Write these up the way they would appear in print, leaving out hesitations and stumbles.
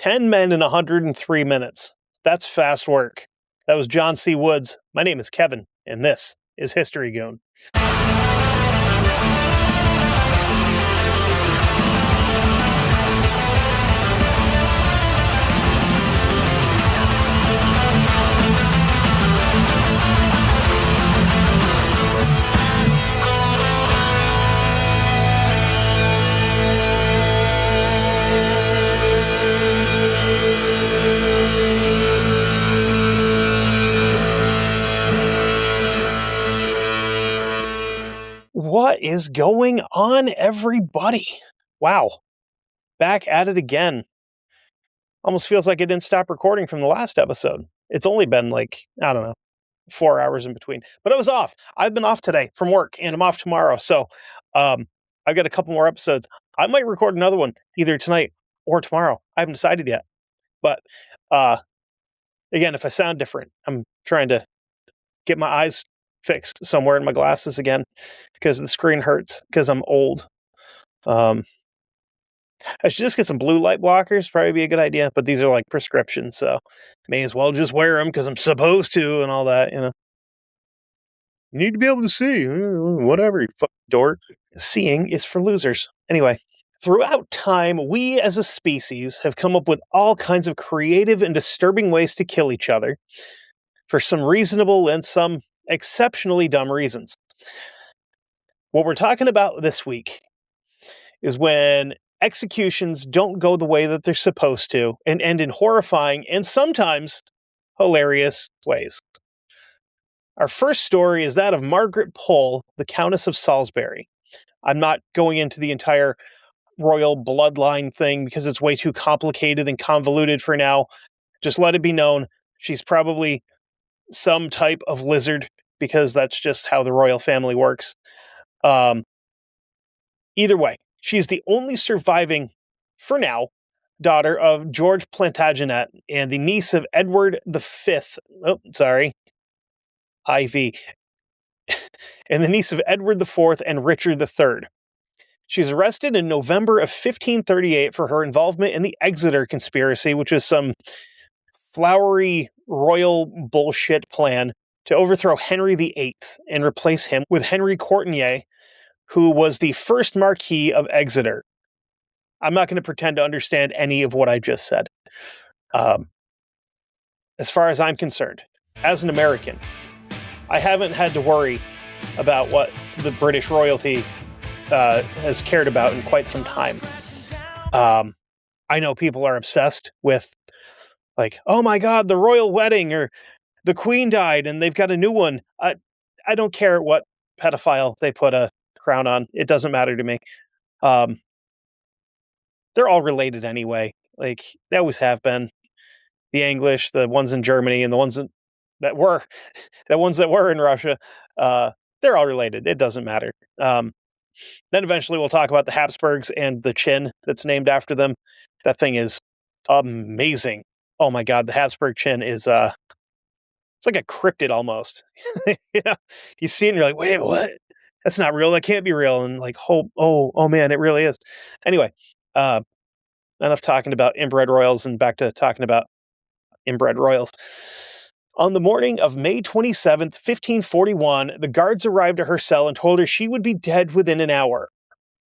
10 men in 103 minutes. That's fast work. That was John C. Woods. My name is Kevin, and this is History Goon. What is going on, everybody? Wow. Back at it again. Almost feels like I didn't stop recording from the last episode. It's only been 4 hours in between. But I was off. I've been off today from work, and I'm off tomorrow. So I've got a couple more episodes. I might record another one either tonight or tomorrow. I haven't decided yet. But again, if I sound different, I'm trying to get my eyes fixed somewhere in my glasses again because the screen hurts because I'm old. I should just get some blue light blockers, probably be a good idea, but these are like prescriptions, so may as well just wear them because I'm supposed to and all that, You need to be able to see, whatever, you fucking dork. Seeing is for losers. Anyway, throughout time, we as a species have come up with all kinds of creative and disturbing ways to kill each other for some reasonable and some exceptionally dumb reasons. What we're talking about this week is when executions don't go the way that they're supposed to and end in horrifying and sometimes hilarious ways. Our first story is that of Margaret Pole, the Countess of Salisbury. I'm not going into the entire royal bloodline thing because it's way too complicated and convoluted for now. Just let it be known she's probably some type of lizard because that's just how the royal family works. Either way, she's the only surviving, for now, daughter of George Plantagenet and the niece of Edward V. IV. And the niece of Edward IV and Richard III. She's arrested in November of 1538 for her involvement in the Exeter conspiracy, which is some flowery royal bullshit plan to overthrow Henry VIII and replace him with Henry Courtenay, who was the first Marquis of Exeter. I'm not going to pretend to understand any of what I just said. As far as I'm concerned, as an American, I haven't had to worry about what the British royalty has cared about in quite some time. I know people are obsessed with, oh my God, the royal wedding, or the Queen died and they've got a new one. I don't care what pedophile they put a crown on. It doesn't matter to me. They're all related anyway. They always have been. The English, the ones in Germany, and the ones that were in Russia, they're all related. It doesn't matter. Then eventually we'll talk about the Habsburgs and the chin that's named after them. That thing is amazing. Oh my God, the Habsburg chin is it's like a cryptid almost. You see it and you're like, wait, what? That's not real. That can't be real. And oh man, it really is. Anyway, enough talking about inbred royals and back to talking about inbred royals. On the morning of May 27th, 1541, the guards arrived at her cell and told her she would be dead within an hour.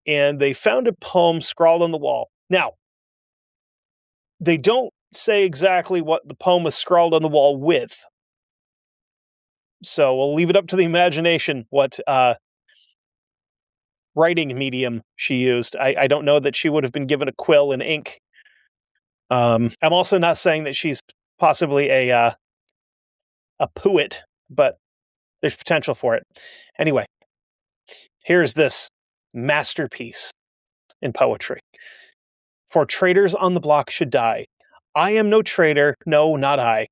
And they found a poem scrawled on the wall. Now, they don't say exactly what the poem was scrawled on the wall with. So we'll leave it up to the imagination what writing medium she used. I don't know that she would have been given a quill and ink. I'm also not saying that she's possibly a poet, but there's potential for it. Anyway, here's this masterpiece in poetry. For traitors on the block should die. I am no traitor, no, not I.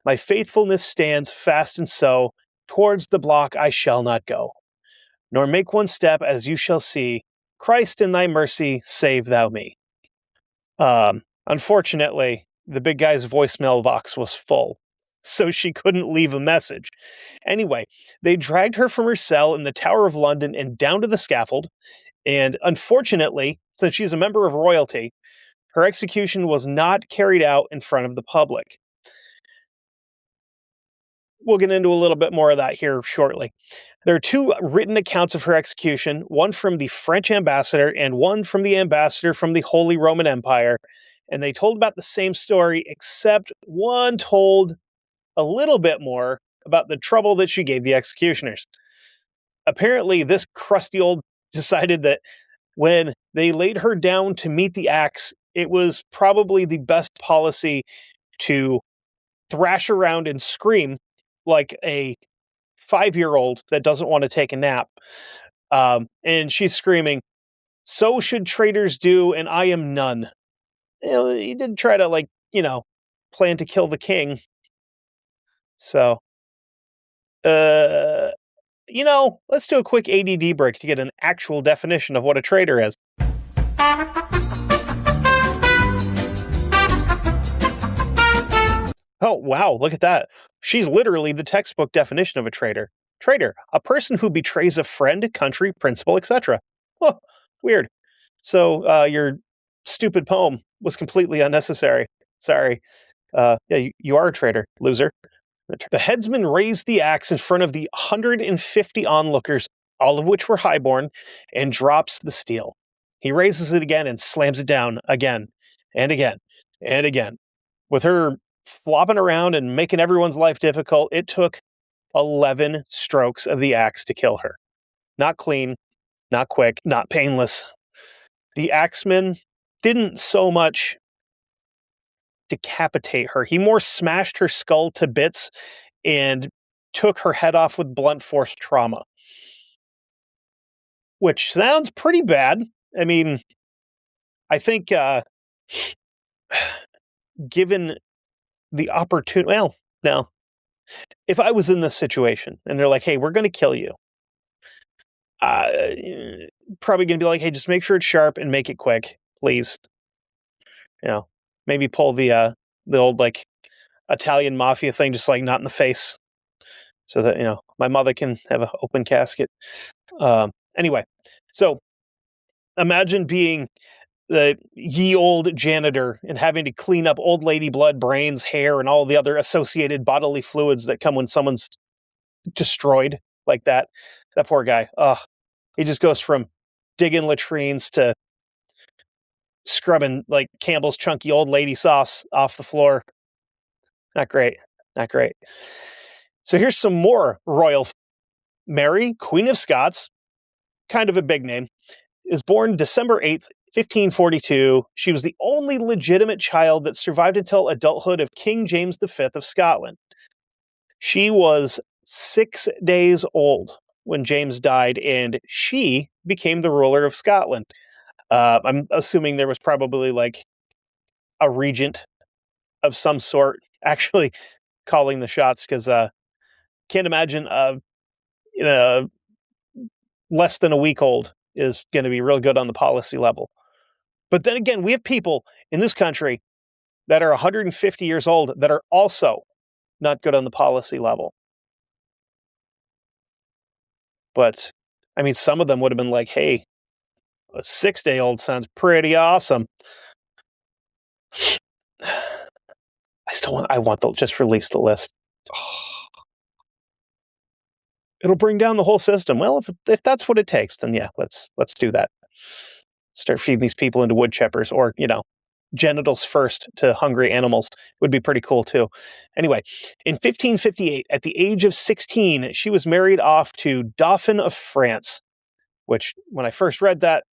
My faithfulness stands fast, and so towards the block I shall not go, nor make one step, as you shall see. Christ, in thy mercy, save thou me. Unfortunately, the big guy's voicemail box was full, so she couldn't leave a message. Anyway, they dragged her from her cell in the Tower of London and down to the scaffold, and unfortunately, since she's a member of royalty, Her execution was not carried out in front of the public. We'll get into a little bit more of that here shortly. There are two written accounts of her execution, one from the French ambassador and one from the ambassador from the Holy Roman Empire. And they told about the same story, except one told a little bit more about the trouble that she gave the executioners. Apparently, this crusty old decided that when they laid her down to meet the axe, it was probably the best policy to thrash around and scream like a 5-year-old that doesn't want to take a nap. And she's screaming, "So should traitors do, and I am none." He did try to, plan to kill the king. So, let's do a quick ADD break to get an actual definition of what a traitor is. Oh, wow, look at that. She's literally the textbook definition of a traitor. Traitor, a person who betrays a friend, country, principle, etc. Oh, weird. So, your stupid poem was completely unnecessary. Sorry. Yeah, you are a traitor, loser. The headsman raised the axe in front of the 150 onlookers, all of which were highborn, and drops the steel. He raises it again and slams it down again and again and again. With her flopping around and making everyone's life difficult, it took 11 strokes of the axe to kill her. Not clean, not quick, not painless. The axeman didn't so much decapitate her. He more smashed her skull to bits and took her head off with blunt force trauma. Which sounds pretty bad. I mean, I think given the opportunity, well, no. If I was in this situation and they're like, "Hey, we're going to kill you," probably going to be like, "Hey, just make sure it's sharp and make it quick, please." Maybe pull the old Italian mafia thing, just not in the face, so that my mother can have an open casket. Anyway, so imagine being the ye old janitor and having to clean up old lady blood, brains, hair, and all the other associated bodily fluids that come when someone's destroyed like that. That poor guy. He just goes from digging latrines to scrubbing Campbell's chunky old lady sauce off the floor. Not great. Not great. So here's some more royal. Mary, Queen of Scots, kind of a big name, is born December 8th, 1542. She was the only legitimate child that survived until adulthood of King James V of Scotland. She was 6 days old when James died, and she became the ruler of Scotland. I'm assuming there was probably a regent of some sort actually calling the shots, because can't imagine less than a week old is going to be real good on the policy level. But then again, we have people in this country that are 150 years old that are also not good on the policy level. But, I memean, some of them would have been like, "Hey, a 6-day-old sounds pretty awesome." I want to just release the list. It'll bring down the whole system. Well, if that's what it takes, then yeah, let's do that. Start feeding these people into wood chippers, or genitals first to hungry animals would be pretty cool too. Anyway, in 1558, at the age of 16, she was married off to Dauphin of France, which when I first read that,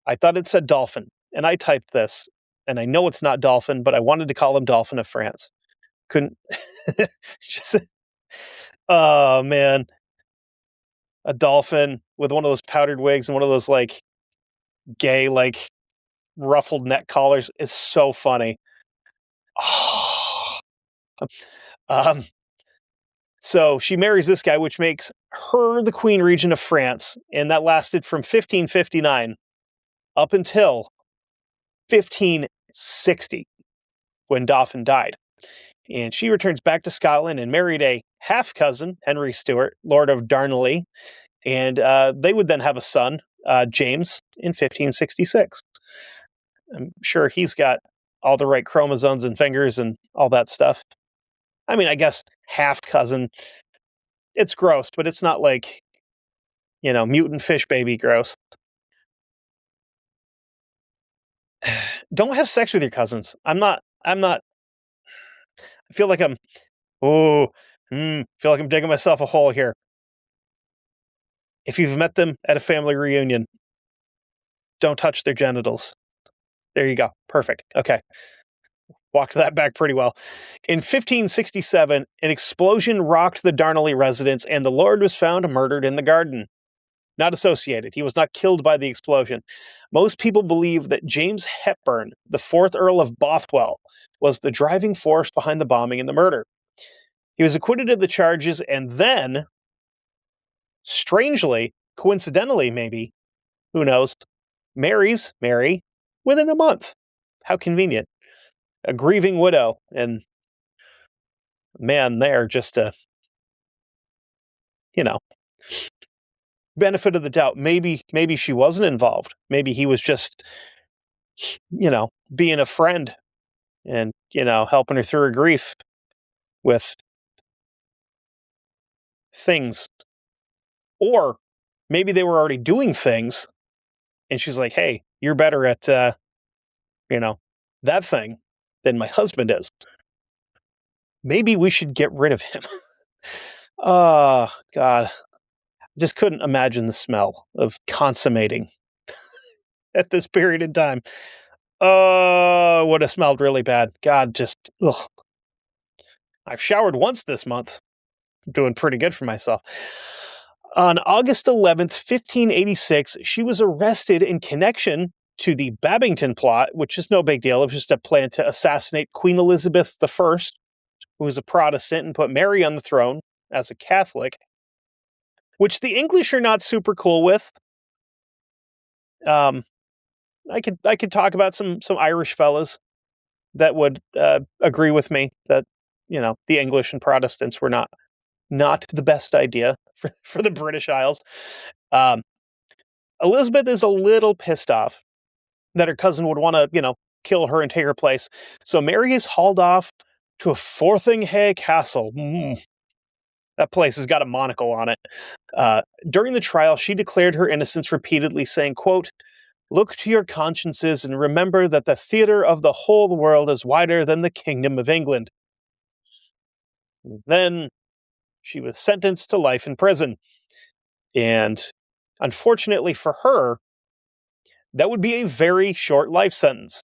I thought it said dolphin, and I typed this, and I know it's not dolphin, but I wanted to call him Dauphin of France. Couldn't. Oh man, a dolphin with one of those powdered wigs and one of those gay ruffled neck collars is so funny. Oh. So she marries this guy, which makes her the Queen Regent of France, and that lasted from 1559 up until 1560, when Dauphin died. And she returns back to Scotland and married a half-cousin, Henry Stuart, Lord of Darnley, and they would then have a son, James, in 1566. I'm sure he's got all the right chromosomes and fingers and all that stuff. I mean, I guess half cousin. It's gross, but it's not like, mutant fish baby gross. Don't have sex with your cousins. I feel like feel like I'm digging myself a hole here. If you've met them at a family reunion, don't touch their genitals. There you go. Perfect. Okay. Walked that back pretty well. In 1567, an explosion rocked the Darnley residence, and the Lord was found murdered in the garden. Not associated. He was not killed by the explosion. Most people believe that James Hepburn, the 4th Earl of Bothwell, was the driving force behind the bombing and the murder. He was acquitted of the charges and then, strangely, coincidentally maybe, who knows, marries Mary within a month. How convenient. A grieving widow, and man there just benefit of the doubt. Maybe she wasn't involved. Maybe he was just, being a friend and, helping her through her grief with things. Or maybe they were already doing things and she's like, hey, you're better at, that thing than my husband is. Maybe we should get rid of him. Oh, God. Just couldn't imagine the smell of consummating at this period in time. Oh, would have smelled really bad. God, just, ugh. I've showered once this month. I'm doing pretty good for myself. On August 11th, 1586, she was arrested in connection to the Babington plot, which is no big deal. It was just a plan to assassinate Queen Elizabeth I, who was a Protestant, and put Mary on the throne as a Catholic, which the English are not super cool with. I could talk about some Irish fellas that would agree with me that, the English and Protestants were not the best idea for the British Isles. Elizabeth is a little pissed off that her cousin would want to, kill her and take her place. So Mary is hauled off to a Forthinghay Castle. That place has got a monocle on it. During the trial, she declared her innocence repeatedly, saying, quote, "Look to your consciences and remember that the theater of the whole world is wider than the kingdom of England." Then she was sentenced to life in prison. And unfortunately for her, that would be a very short life sentence.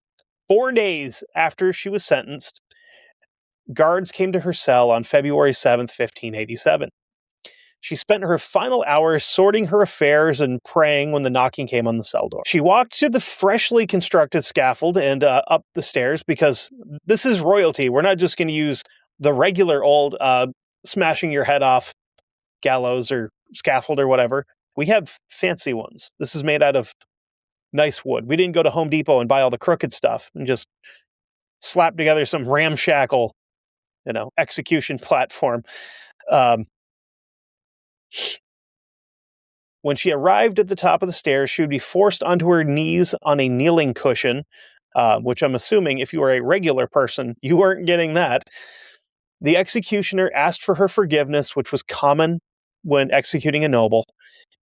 4 days after she was sentenced, guards came to her cell on February 7th, 1587. She spent her final hours sorting her affairs and praying when the knocking came on the cell door. She walked to the freshly constructed scaffold and up the stairs, because this is royalty. We're not just going to use the regular old smashing your head off gallows or scaffold or whatever. We have fancy ones. This is made out of nice wood. We didn't go to Home Depot and buy all the crooked stuff and just slap together some ramshackle, execution platform. When she arrived at the top of the stairs, she would be forced onto her knees on a kneeling cushion, which I'm assuming if you were a regular person, you weren't getting that. The executioner asked for her forgiveness, which was common when executing a noble.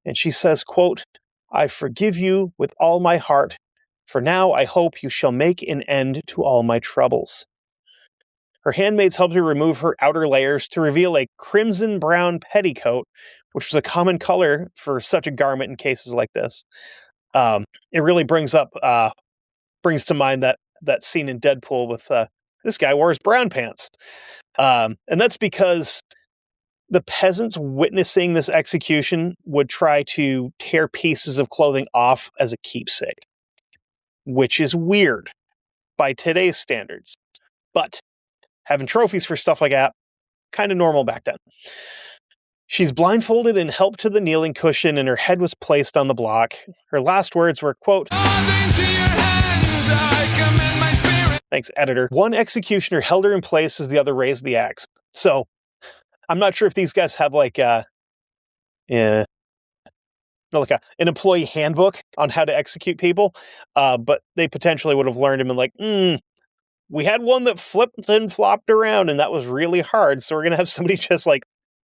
And she says, quote, "I forgive you with all my heart, for now I hope you shall make an end to all my troubles." Her handmaids helped her remove her outer layers to reveal a crimson-brown petticoat, which was a common color for such a garment in cases like this. It really brings to mind that scene in Deadpool with this guy wears brown pants. And that's because the peasants witnessing this execution would try to tear pieces of clothing off as a keepsake, which is weird by today's standards. But having trophies for stuff like that, kind of normal back then. She's blindfolded and helped to the kneeling cushion, and her head was placed on the block. Her last words were, quote, "Thanks, editor." One executioner held her in place as the other raised the axe. So, I'm not sure if these guys have like, not like an employee handbook on how to execute people. But they potentially would have learned him and like, we had one that flipped and flopped around, and that was really hard. So we're gonna have somebody just like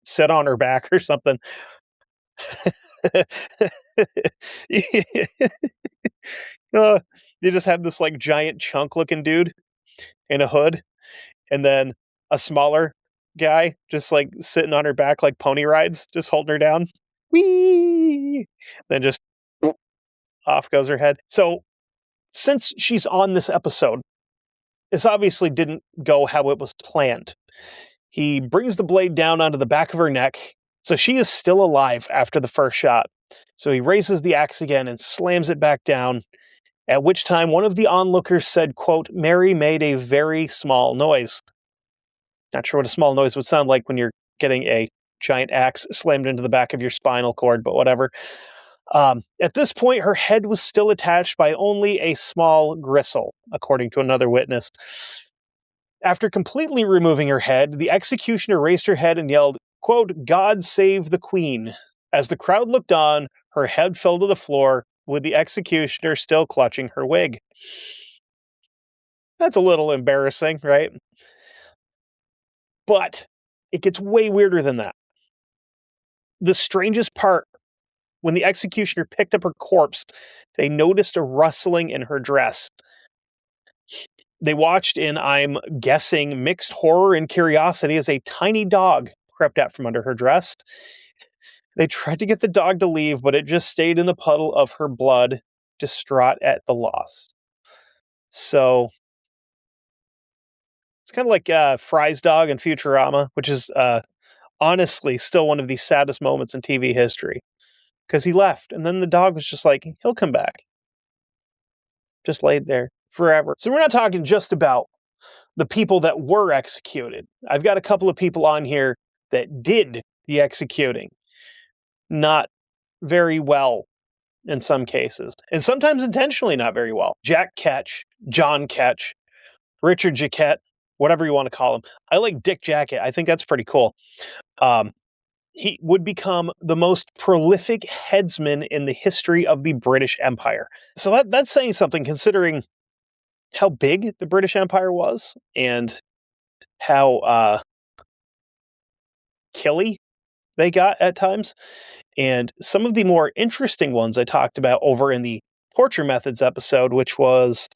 sit on her back or something. uh, you just have this like giant chunk looking dude in a hood, and then a smaller guy just like sitting on her back like pony rides, just holding her down. Whee! Then just off goes her head. So since she's on this episode, this obviously didn't go how it was planned. He brings the blade down onto the back of her neck, so she is still alive after the first shot. So he raises the axe again and slams it back down, at which time one of the onlookers said, quote, "Mary made a very small noise." Not sure what a small noise would sound like when you're getting a giant axe slammed into the back of your spinal cord, but whatever. At this point, her head was still attached by only a small gristle, according to another witness. After completely removing her head, the executioner raised her head and yelled, quote, "God save the Queen." As the crowd looked on, her head fell to the floor, with the executioner still clutching her wig. That's a little embarrassing, right? But it gets way weirder than that. The strangest part, when the executioner picked up her corpse, they noticed a rustling in her dress. They watched in, I'm guessing, mixed horror and curiosity as a tiny dog crept out from under her dress. They tried to get the dog to leave, but it just stayed in the puddle of her blood, distraught at the loss. So it's kind of like Fry's dog in Futurama, which is honestly still one of the saddest moments in TV history. Because he left, and then the dog was just like, he'll come back. Just laid there forever. So we're not talking just about the people that were executed. I've got a couple of people on here that did the executing. Not very well in some cases, and sometimes intentionally not very well. Jack Ketch, John Ketch, Richard Jaquette, whatever you want to call him. I like Dick Jacket. I think that's pretty cool. He would become the most prolific headsman in the history of the British Empire. So that's saying something, considering how big the British Empire was and how killy they got at times. And some of the more interesting ones I talked about over in the torture methods episode, which was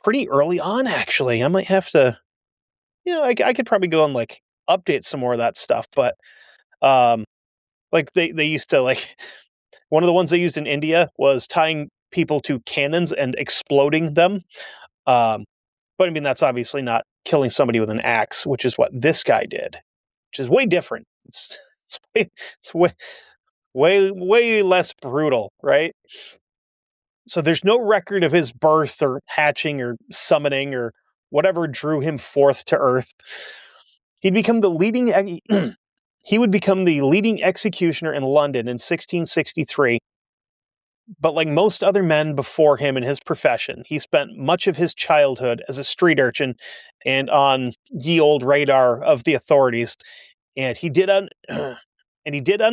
pretty early on, actually. I might have to, I could probably go and like update some more of that stuff. But like they used to like, one of the ones they used in India was tying people to cannons and exploding them. But I mean, that's obviously not killing somebody with an axe, which is what this guy did, which is way different. It's way less brutal, right? So there's no record of his birth or hatching or summoning or whatever drew him forth to Earth. He'd become the leading he would become the leading executioner in London in 1663. But like most other men before him in his profession, he spent much of his childhood as a street urchin and on ye old radar of the authorities. And he did end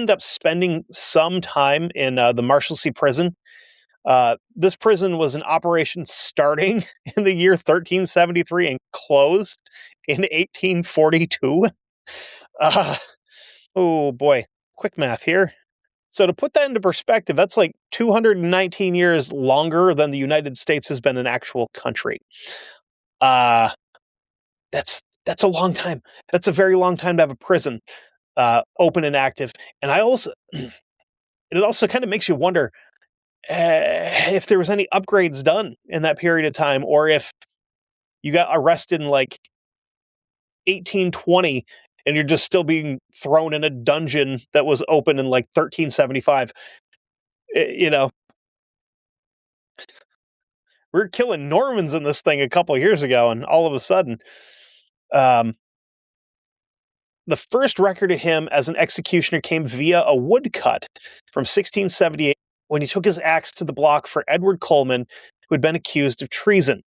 up spending some time in the Marshalsea prison. This prison was in operation starting in the year 1373 and closed in 1842. Oh boy, quick math here. So to put that into perspective, that's like 219 years longer than the United States has been an actual country. That's a long time. That's a very long time to have a prison open and active. And it also kind of makes you wonder if there was any upgrades done in that period of time, or if you got arrested in like 1820 and you're just still being thrown in a dungeon that was open in like 1375. You know, we were killing Normans in this thing a couple of years ago, and all of a sudden, the first record of him as an executioner came via a woodcut from 1678 when he took his axe to the block for Edward Coleman, who had been accused of treason.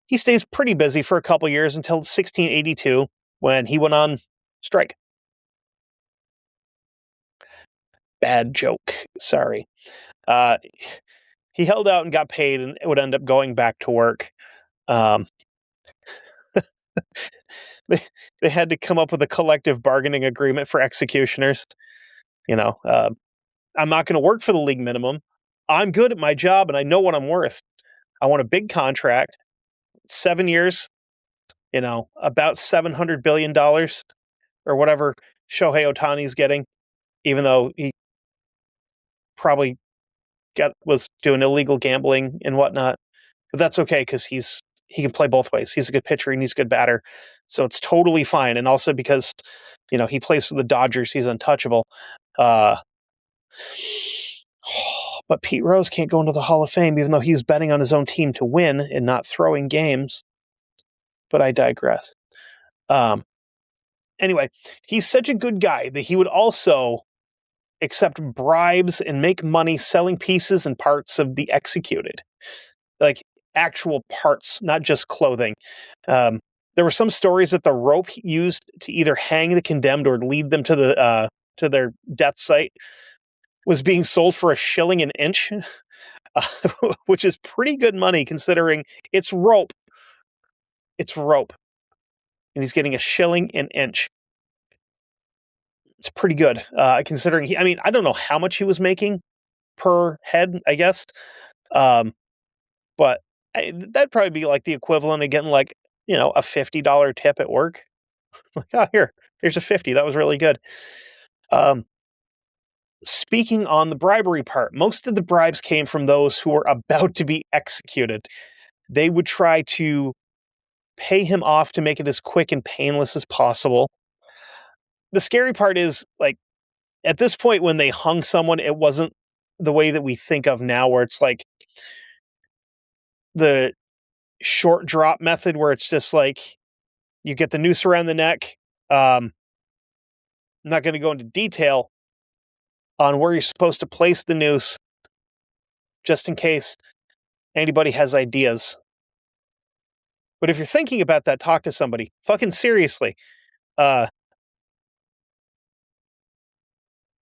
He stays pretty busy for a couple of years until 1682 when he went on strike. bad joke. Sorry. He held out and got paid and would end up going back to work. Um, they had to come up with a collective bargaining agreement for executioners. You know, I'm not going to work for the league minimum. I'm good at my job and I know what I'm worth. I want a big contract, 7 years, about $700 billion or whatever Shohei Ohtani's getting, even though he probably was doing illegal gambling and whatnot. But that's okay because he can play both ways. He's a good pitcher and he's a good batter. So it's totally fine. And also because, he plays for the Dodgers, he's untouchable. But Pete Rose can't go into the Hall of Fame, even though he's betting on his own team to win and not throwing games. But I digress. Anyway, he's such a good guy that he would also accept bribes and make money selling pieces and parts of the executed. Like actual parts, not just clothing. There were some stories that the rope used to either hang the condemned or lead them to their death site was being sold for $1 an inch, which is pretty good money considering it's rope. It's rope. And he's getting $1 an inch. It's pretty good, considering I don't know how much he was making per head, I guess. But that'd probably be like the equivalent of getting like, a $50 tip at work. Like, oh, here's a 50. That was really good. Speaking on the bribery part, most of the bribes came from those who were about to be executed. They would try to pay him off to make it as quick and painless as possible. The scary part is, like, at this point when they hung someone, it wasn't the way that we think of now, where it's like the short drop method, where it's just like you get the noose around the neck. I'm not going to go into detail on where you're supposed to place the noose, just in case anybody has ideas. But if you're thinking about that, talk to somebody. Fucking seriously.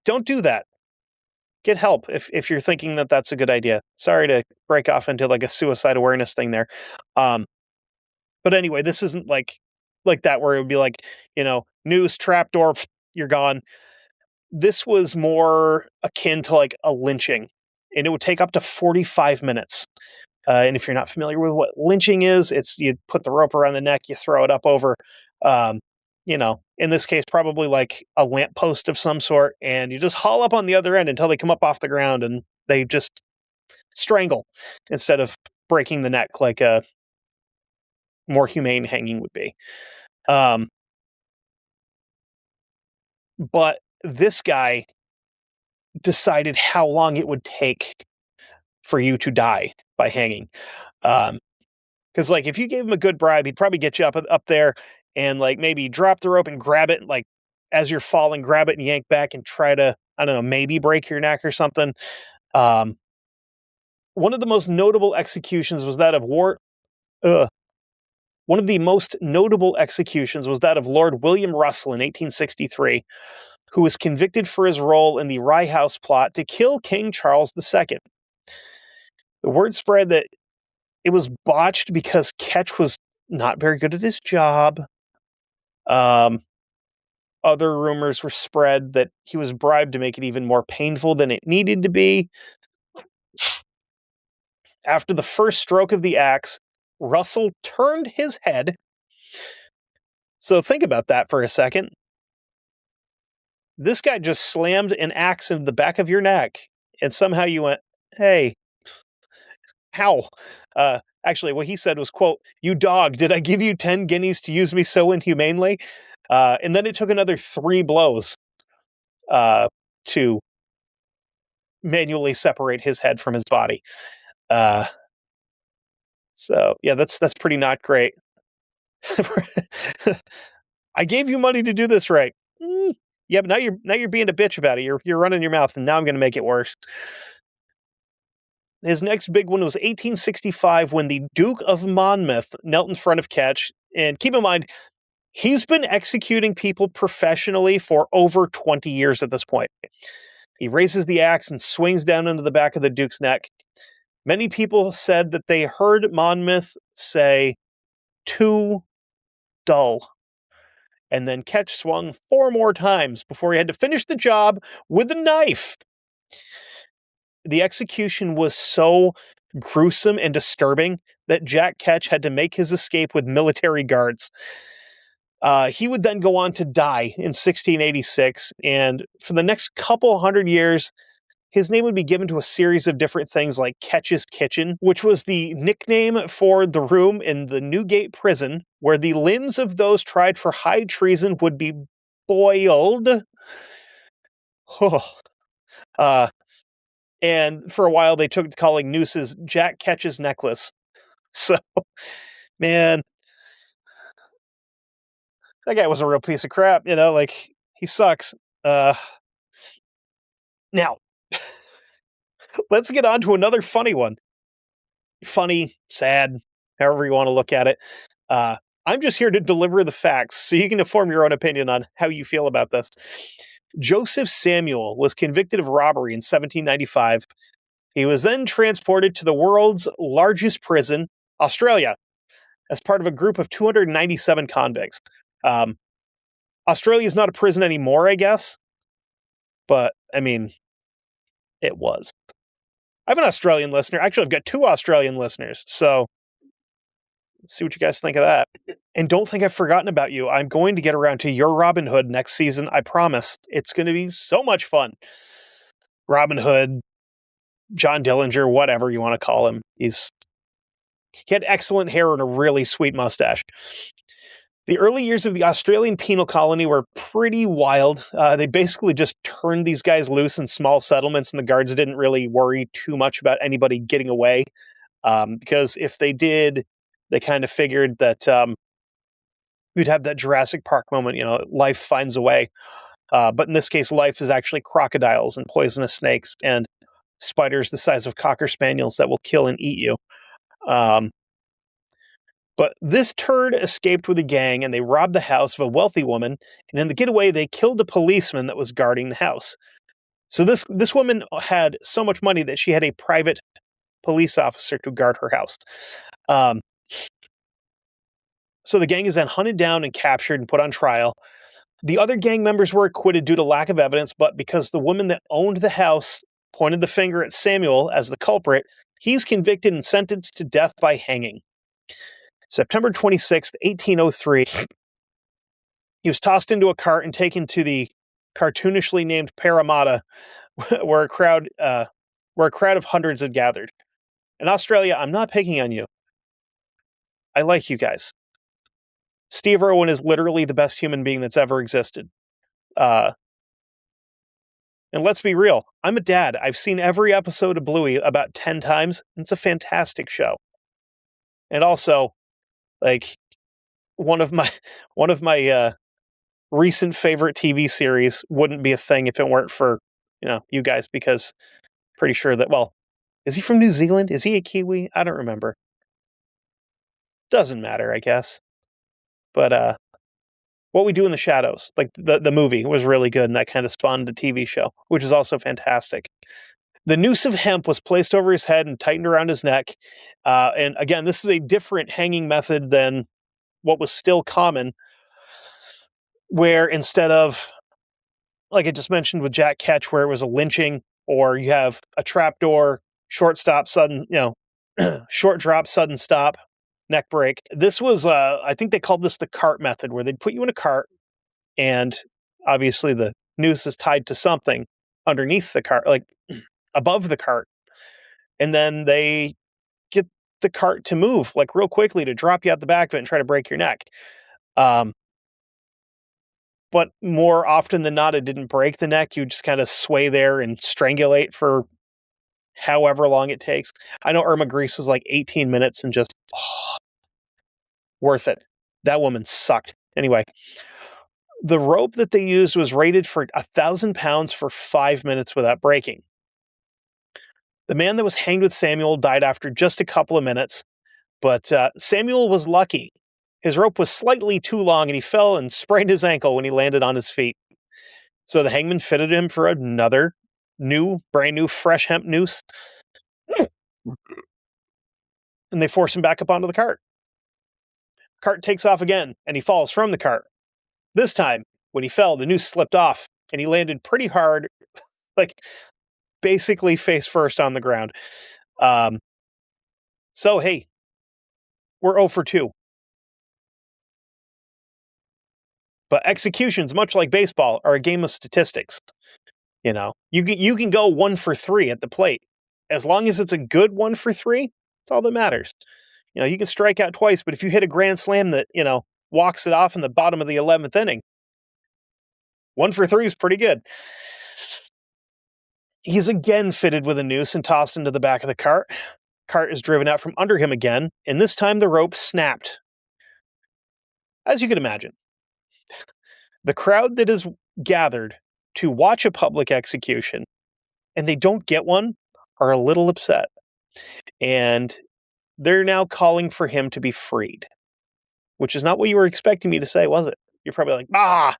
Don't do that. Get help if you're thinking that that's a good idea. Sorry to break off into like a suicide awareness thing there. But anyway, this isn't like that where it would be like, noose, trapdoor, you're gone. This was more akin to like a lynching, and it would take up to 45 minutes. And if you're not familiar with what lynching is, it's you put the rope around the neck, you throw it up over, in this case, probably like a lamppost of some sort, and you just haul up on the other end until they come up off the ground and they just strangle instead of breaking the neck like a more humane hanging would be. But this guy decided how long it would take for you to die by hanging. Because like if you gave him a good bribe, he'd probably get you up there and like maybe drop the rope and grab it, like as you're falling, grab it and yank back and try to, I don't know, maybe break your neck or something. One of the most notable executions was that of One of the most notable executions was that of Lord William Russell in 1863, who was convicted for his role in the Rye House plot to kill King Charles II. The word spread that it was botched because Ketch was not very good at his job. Other rumors were spread that he was bribed to make it even more painful than it needed to be. After the first stroke of the axe, Russell turned his head. So think about that for a second. This guy just slammed an axe into the back of your neck, and somehow you went, hey, how? Actually, what he said was, quote, "You dog, did I give you 10 guineas to use me so inhumanely?" And then it took another 3 blows to manually separate his head from his body. So yeah, that's pretty not great. I gave you money to do this right. Yeah, but now you're being a bitch about it. You're running your mouth, and now I'm going to make it worse. His next big one was 1865 when the Duke of Monmouth knelt in front of Ketch. And keep in mind, he's been executing people professionally for over 20 years at this point. He raises the axe and swings down into the back of the Duke's neck. Many people said that they heard Monmouth say, "Too dull." And then Ketch swung 4 more times before he had to finish the job with a knife. The execution was so gruesome and disturbing that Jack Ketch had to make his escape with military guards. He would then go on to die in 1686, and for the next couple hundred years, his name would be given to a series of different things like Ketch's Kitchen, which was the nickname for the room in the Newgate prison where the limbs of those tried for high treason would be boiled. And for a while, they took to calling nooses Jack Ketch's necklace. So, man, that guy was a real piece of crap, like, he sucks. Now, let's get on to another funny one. Funny, sad, however you want to look at it. I'm just here to deliver the facts, so you can form your own opinion on how you feel about this. Joseph Samuel was convicted of robbery in 1795. He was then transported to the world's largest prison, Australia, as part of a group of 297 convicts. Australia is not a prison anymore, I guess. But, I mean, it was. I have an Australian listener. Actually, I've got 2 Australian listeners. So, let's see what you guys think of that. And don't think I've forgotten about you. I'm going to get around to your Robin Hood next season. I promise. It's going to be so much fun. Robin Hood, John Dillinger, whatever you want to call him. He had excellent hair and a really sweet mustache. The early years of the Australian penal colony were pretty wild. They basically just turned these guys loose in small settlements, and the guards didn't really worry too much about anybody getting away. Because if they did, they kind of figured that you'd have that Jurassic Park moment, life finds a way. But in this case, life is actually crocodiles and poisonous snakes and spiders the size of cocker spaniels that will kill and eat you. But this turd escaped with a gang, and they robbed the house of a wealthy woman, and in the getaway, they killed a policeman that was guarding the house. So this woman had so much money that she had a private police officer to guard her house. So the gang is then hunted down and captured and put on trial. The other gang members were acquitted due to lack of evidence, but because the woman that owned the house pointed the finger at Samuel as the culprit, he's convicted and sentenced to death by hanging. September 26th, 1803, he was tossed into a cart and taken to the cartoonishly named Parramatta, where a crowd of hundreds had gathered. In Australia, I'm not picking on you. I like you guys. Steve Irwin is literally the best human being that's ever existed. And let's be real, I'm a dad. I've seen every episode of Bluey about 10 times. It's a fantastic show. And also, like, one of my recent favorite TV series wouldn't be a thing if it weren't for, you guys, because pretty sure that, well, is he from New Zealand? Is he a Kiwi? I don't remember. Doesn't matter, I guess. But What We Do in the Shadows, like the movie, was really good, and that kind of spawned the TV show, which is also fantastic. The noose of hemp was placed over his head and tightened around his neck. And again, this is a different hanging method than what was still common, where instead of, like I just mentioned with Jack Ketch, where it was a lynching, or you have a trapdoor, short stop, sudden, short drop, sudden stop, neck break. This was, I think they called this the cart method, where they'd put you in a cart, and obviously the noose is tied to something underneath the cart, like above the cart. And then they get the cart to move like real quickly to drop you out the back of it and try to break your neck. But more often than not, it didn't break the neck. You just kind of sway there and strangulate for however long it takes. I know Irma Grease was like 18 minutes and just worth it. That woman sucked. Anyway, the rope that they used was rated for 1,000 pounds for 5 minutes without breaking. The man that was hanged with Samuel died after just a couple of minutes, but Samuel was lucky. His rope was slightly too long, and he fell and sprained his ankle when he landed on his feet. So the hangman fitted him for another brand new, fresh hemp noose. And they force him back up onto the cart. Cart takes off again, and he falls from the cart. This time, when he fell, the noose slipped off, and he landed pretty hard, like basically face first on the ground. So, hey, we're 0 for 2. But executions, much like baseball, are a game of statistics. You know, you can go 1 for 3 at the plate. As long as it's a good 1 for 3, that's all that matters. You know, you can strike out twice, but if you hit a grand slam that, walks it off in the bottom of the 11th inning, 1 for 3 is pretty good. He's again fitted with a noose and tossed into the back of the cart. Cart is driven out from under him again, and this time the rope snapped. As you can imagine, the crowd that is gathered to watch a public execution and they don't get one are a little upset. And they're now calling for him to be freed, which is not what you were expecting me to say, was it? You're probably like,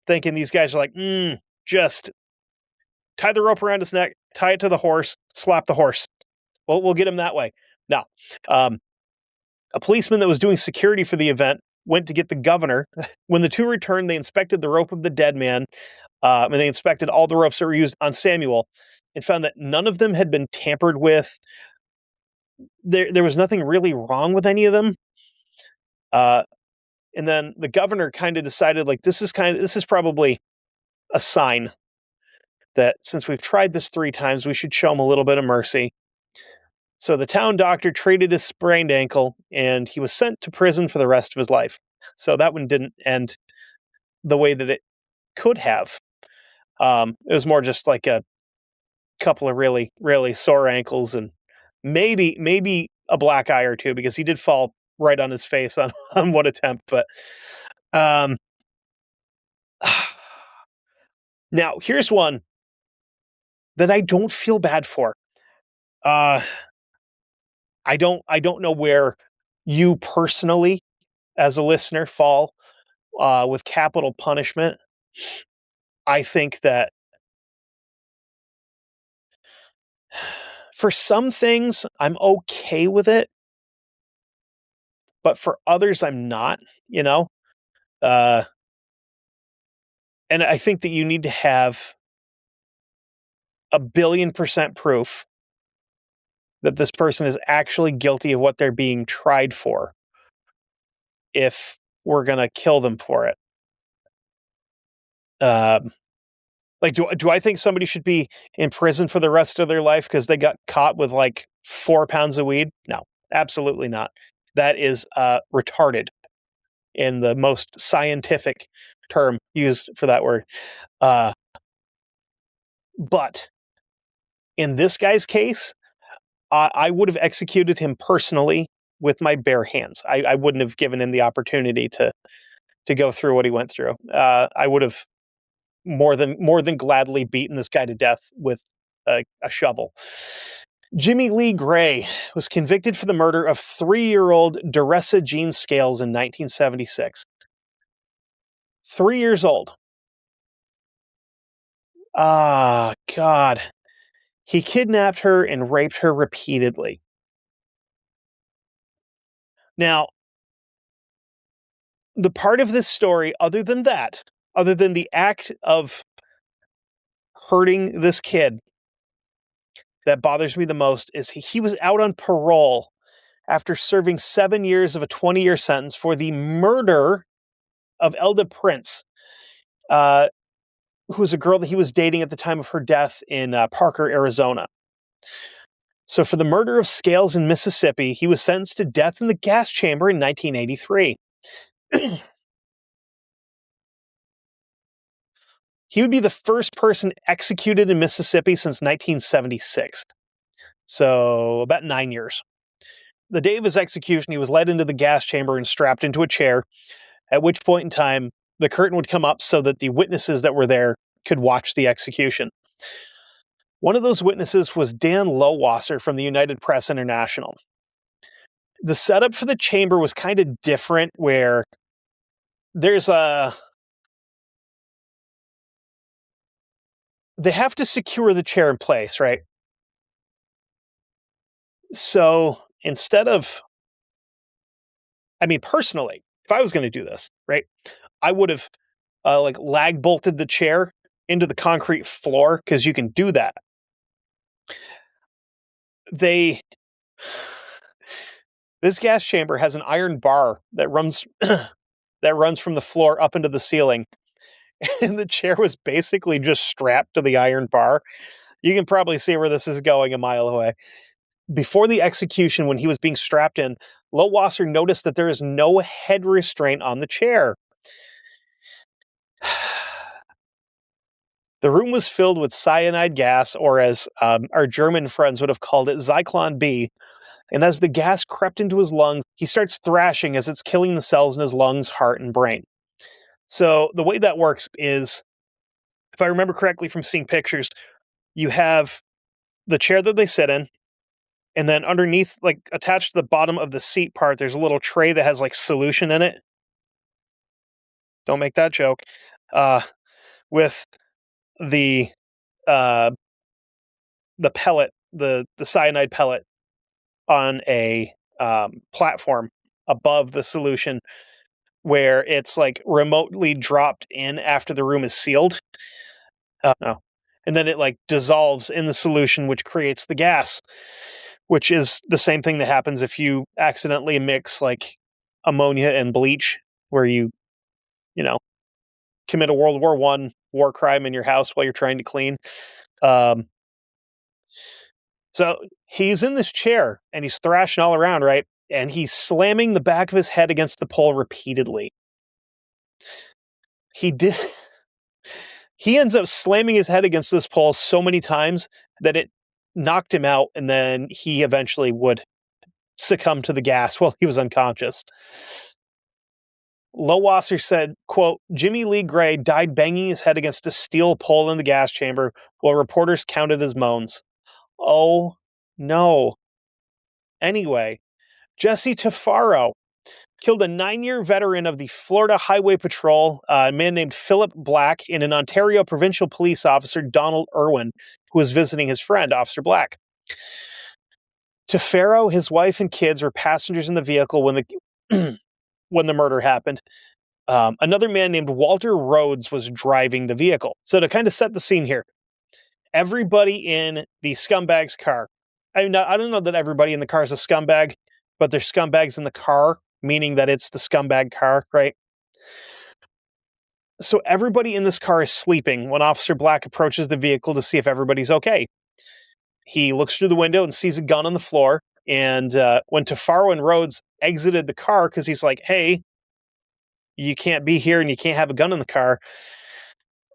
thinking these guys are like, just tie the rope around his neck, tie it to the horse, slap the horse. Well, we'll get him that way. No. A policeman that was doing security for the event went to get the governor. When the two returned, they inspected the rope of the dead man, and they inspected all the ropes that were used on Samuel and found that none of them had been tampered with. There was nothing really wrong with any of them. And then the governor kind of decided, like, this is probably a sign that since we've tried this 3 times, we should show him a little bit of mercy. So the town doctor treated his sprained ankle, and he was sent to prison for the rest of his life. So that one didn't end the way that it could have. It was more just like a couple of really, really sore ankles and maybe a black eye or two, because he did fall right on his face on one attempt. But now here's one that I don't feel bad for. I don't know where you personally, as a listener, fall with capital punishment. I think that for some things, I'm okay with it, but for others, I'm not, and I think that you need to have 1,000,000,000% proof that this person is actually guilty of what they're being tried for if we're going to kill them for it. Like, do I think somebody should be in prison for the rest of their life because they got caught with like 4 pounds of weed? No, absolutely not. That is retarded in the most scientific term used for that word. But in this guy's case, I would have executed him personally with my bare hands. I wouldn't have given him the opportunity to go through what he went through. I would have more than gladly beaten this guy to death with a shovel. Jimmy Lee Gray was convicted for the murder of 3-year-old Duressa Jean Scales in 1976. 3 years old. God. He kidnapped her and raped her repeatedly. Now, the part of this story, other than the act of hurting this kid, that bothers me the most is he was out on parole after serving 7 years of a 20-year sentence for the murder of Elda Prince, who was a girl that he was dating at the time of her death in Parker, Arizona. So for the murder of Scales in Mississippi, he was sentenced to death in the gas chamber in 1983. He would be the first person executed in Mississippi since 1976. So about 9 years. The day of his execution, he was led into the gas chamber and strapped into a chair, at which point in time, the curtain would come up so that the witnesses that were there could watch the execution. One of those witnesses was Dan Lowasser from the United Press International. The setup for the chamber was kind of different, where there's they have to secure the chair in place, right? So instead of, I mean, personally, if I was going to do this, right, I would have like lag bolted the chair into the concrete floor because you can do that. They, this gas chamber has an iron bar that runs that runs from the floor up into the ceiling, and the chair was basically just strapped to the iron bar. You can probably see where this is going a mile away. Before the execution, when he was being strapped in, Lowasser noticed that there is no head restraint on the chair. The room was filled with cyanide gas, or as our German friends would have called it, Zyklon B. And as the gas crept into his lungs, he starts thrashing as it's killing the cells in his lungs, heart, and brain. So the way that works is, if I remember correctly from seeing pictures, you have the chair that they sit in, and then underneath, like attached to the bottom of the seat part, there's a little tray that has like solution in it. Don't make that joke. With the uh, the pellet, the cyanide pellet on a platform above the solution, where it's like remotely dropped in after the room is sealed. No. And then it like dissolves in the solution, which creates the gas, which is the same thing that happens if you accidentally mix like ammonia and bleach, where you know, commit a World War I war crime in your house while you're trying to clean. So he's in this chair and he's thrashing all around, right? And he's slamming the back of his head against the pole repeatedly. He did. He ends up slamming his head against this pole so many times that it knocked him out, and then he eventually would succumb to the gas while he was unconscious. Lowasser said, quote, Jimmy Lee Gray died banging his head against a steel pole in the gas chamber while reporters counted his moans. Oh, no. Anyway, Jesse Tafaro killed a 9-year veteran of the Florida Highway Patrol, a man named Philip Black, and an Ontario provincial police officer, Donald Irwin, who was visiting his friend, Officer Black. Tafaro, his wife, and kids were passengers in the vehicle when the when the murder happened. Another man named Walter Rhodes was driving the vehicle. So to kind of set the scene here, everybody in the scumbag's car. I don't know that everybody in the car is a scumbag, but they're scumbags in the car, meaning that it's the scumbag car, right? So everybody in this car is sleeping when Officer Black approaches the vehicle to see if everybody's okay. He looks through the window and sees a gun on the floor. And when Tafaro and Rhodes exited the car, because he's like, hey, you can't be here and you can't have a gun in the car.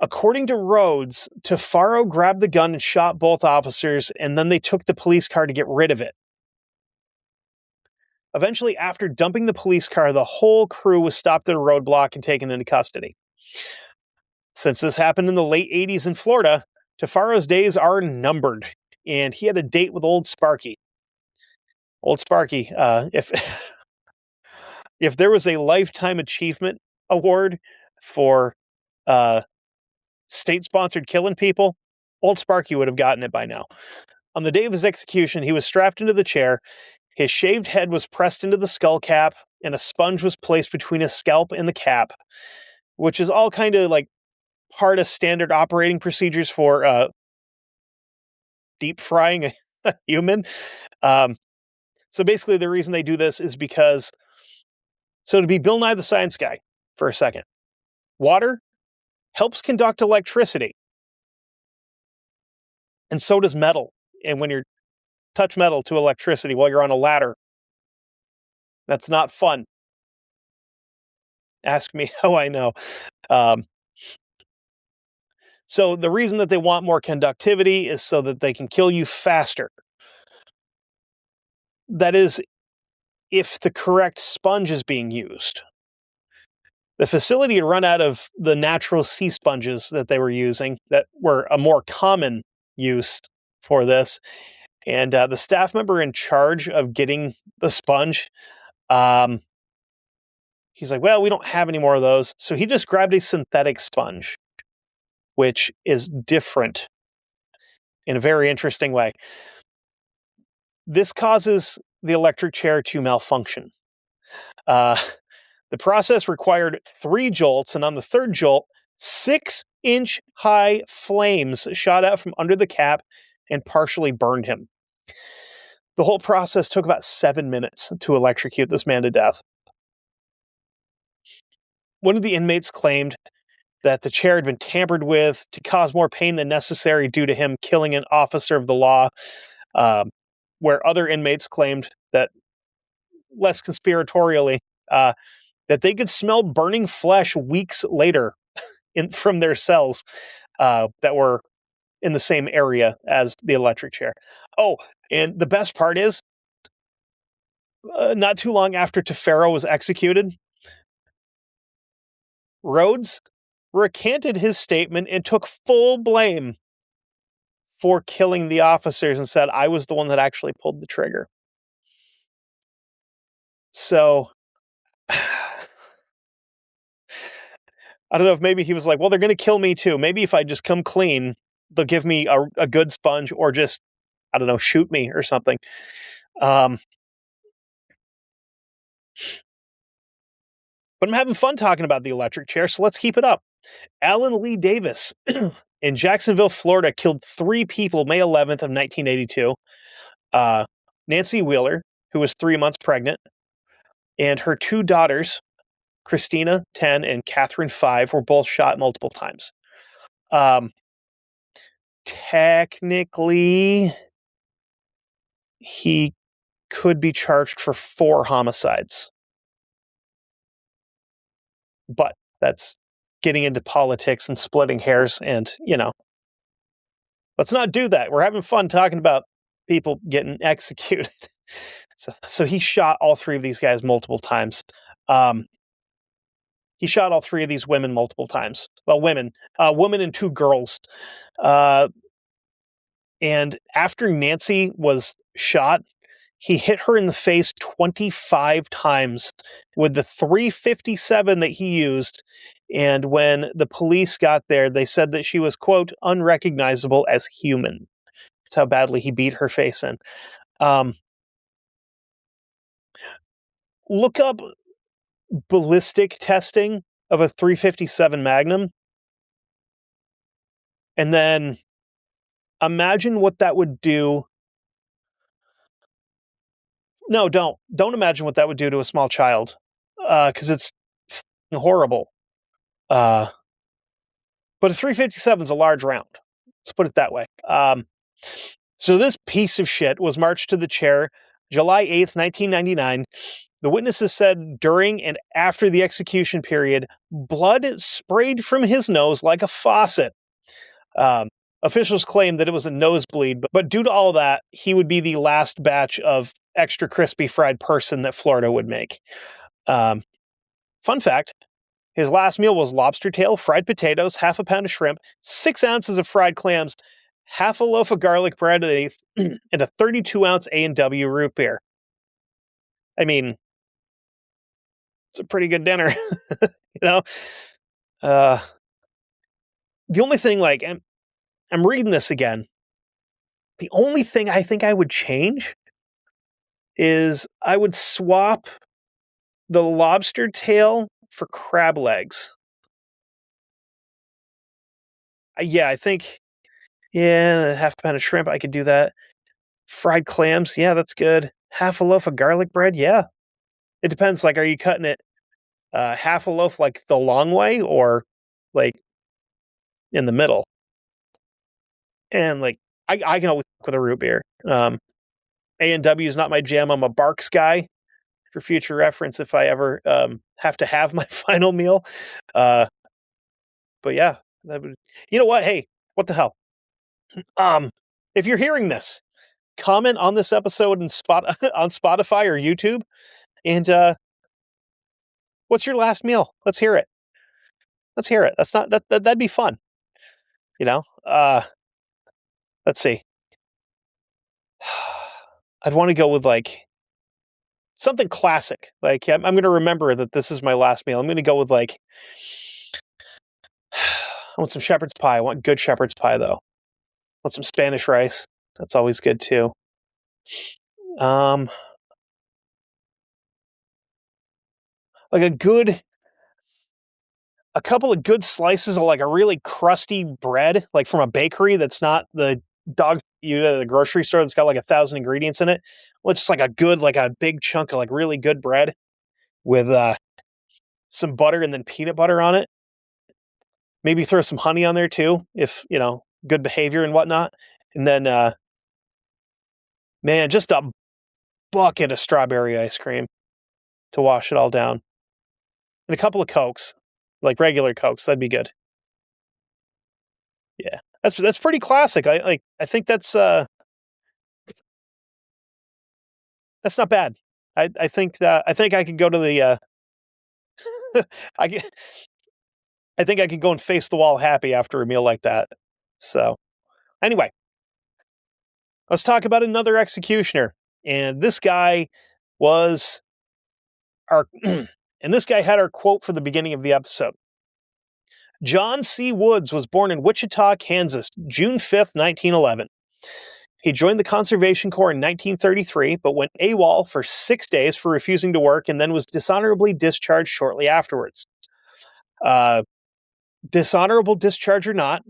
According to Rhodes, Tafaro grabbed the gun and shot both officers, and then they took the police car to get rid of it. Eventually, after dumping the police car, the whole crew was stopped at a roadblock and taken into custody. Since this happened in the late 80s in Florida, Tafaro's days are numbered, and he had a date with Old Sparky. Old Sparky, if if there was a Lifetime Achievement Award for state-sponsored killing people, Old Sparky would have gotten it by now. On the day of his execution, he was strapped into the chair, his shaved head was pressed into the skull cap, and a sponge was placed between his scalp and the cap, which is all kind of like part of standard operating procedures for deep frying a human. So basically, the reason they do this is because, so to be Bill Nye the Science Guy for a second, water helps conduct electricity. And so does metal. And when you're touch metal to electricity while you're on a ladder, that's not fun. Ask me how I know. So the reason that they want more conductivity is so that they can kill you faster. That is, if the correct sponge is being used. The facility had run out of the natural sea sponges that they were using that were a more common use for this. And the staff member in charge of getting the sponge, he's like, well, we don't have any more of those. So he just grabbed a synthetic sponge, which is different in a very interesting way. This causes the electric chair to malfunction. Uh, the process required 3 jolts, and on the third jolt, 6-inch high flames shot out from under the cap and partially burned him. The whole process took about 7 minutes to electrocute this man to death. One of the inmates claimed that the chair had been tampered with to cause more pain than necessary due to him killing an officer of the law, where other inmates claimed that, less conspiratorially, that they could smell burning flesh weeks later from their cells that were in the same area as the electric chair. Oh, and the best part is, not too long after Tefero was executed, Rhodes recanted his statement and took full blame for killing the officers and said, I was the one that actually pulled the trigger. So, I don't know if maybe he was like, well, they're going to kill me too. Maybe if I just come clean, they'll give me a good sponge or just, I don't know, shoot me or something. But I'm having fun talking about the electric chair, so let's keep it up. Alan Lee Davis in Jacksonville, Florida, killed 3 people May 11th of 1982. Nancy Wheeler, who was 3 months pregnant, and her 2 daughters, Christina, 10, and Catherine, 5, were both shot multiple times. Technically, he could be charged for 4 homicides. But that's getting into politics and splitting hairs, and, let's not do that. We're having fun talking about people getting executed. So he shot all 3 of these guys multiple times. He shot all 3 of these women multiple times. Well, women and 2 girls. And after Nancy was shot, he hit her in the face 25 times with the .357 that he used. And when the police got there, they said that she was, quote, unrecognizable as human. That's how badly he beat her face in. Look up ballistic testing of a .357 Magnum, and then imagine what that would do. No, don't imagine what that would do to a small child, because it's horrible. But a .357 is a large round. Let's put it that way. So this piece of shit was marched to the chair July 8th, 1999. The witnesses said during and after the execution period, blood sprayed from his nose like a faucet. Officials claimed that it was a nosebleed, but due to all that, he would be the last batch of extra crispy fried person that Florida would make. Fun fact, his last meal was lobster tail, fried potatoes, half a pound of shrimp, 6 ounces of fried clams, half a loaf of garlic bread, and a 32-ounce A&W root beer. I mean, it's a pretty good dinner, The only thing, I'm reading this again. The only thing I think I would change is I would swap the lobster tail for crab legs. Yeah, I think, half a pound of shrimp, I could do that. Fried clams, yeah, that's good. Half a loaf of garlic bread, yeah. It depends, are you cutting it half a loaf like the long way or in the middle? And I can always cook with a root beer. A&W is not my jam. I'm a Barks guy, for future reference if I ever have to have my final meal. But yeah, that would. You know what? Hey, what the hell? If you're hearing this, comment on this episode on Spotify or YouTube, and what's your last meal? Let's hear it. That's not that'd be fun. Let's see. I'd want to go with something classic. I'm going to remember that this is my last meal. I'm going to go with I want some shepherd's pie. I want good shepherd's pie though. Want some Spanish rice. That's always good too. Um, like a couple of good slices of like a really crusty bread, like from a bakery that's not the dog you at the grocery store that's got like 1,000 ingredients in it. Well, just like a good, like a big chunk of like really good bread with some butter and then peanut butter on it. Maybe throw some honey on there too, if good behavior and whatnot. And then man, just a bucket of strawberry ice cream to wash it all down. And a couple of Cokes, like regular Cokes. That'd be good. Yeah. That's pretty classic. I think that's not bad. I think that I could go to the I get, I think I could go and face the wall happy after a meal like that. So anyway, let's talk about another executioner. And this guy was our and this guy had our quote for the beginning of the episode. John C. Woods was born in Wichita, Kansas, June 5th, 1911. He joined the Conservation Corps in 1933, but went AWOL for 6 days for refusing to work and then was dishonorably discharged shortly afterwards. Dishonorable discharge or not,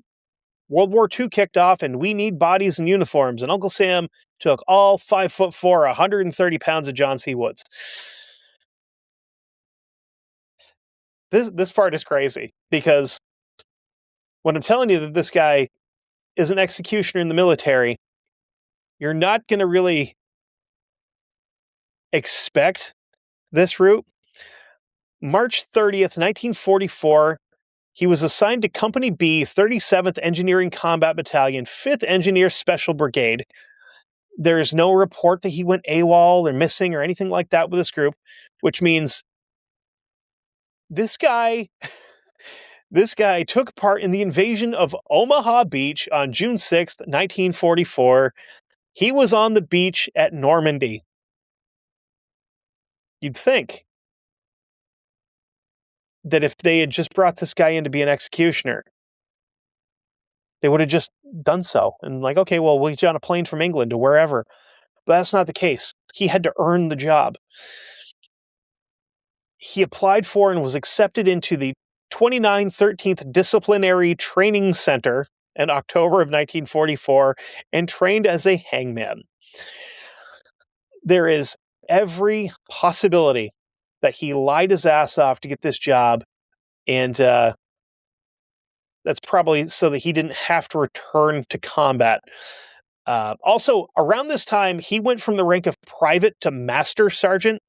World War II kicked off and we need bodies and uniforms, and Uncle Sam took all 5'4", 130 pounds of John C. Woods. This part is crazy because when I'm telling you that this guy is an executioner in the military, you're not going to really expect this route. March 30th, 1944, he was assigned to Company B, 37th Engineering Combat Battalion, 5th Engineer Special Brigade. There is no report that he went AWOL or missing or anything like that with this group, which means this guy took part in the invasion of Omaha Beach on June 6th, 1944. He was on the beach at Normandy. You'd think that if they had just brought this guy in to be an executioner, they would have just done so. And like, okay, well, we'll get you on a plane from England to wherever. But that's not the case. He had to earn the job. He applied for and was accepted into the 2913th Disciplinary Training Center in October of 1944 and trained as a hangman. There is every possibility that he lied his ass off to get this job, and that's probably so that he didn't have to return to combat. Also, around this time, he went from the rank of private to master sergeant.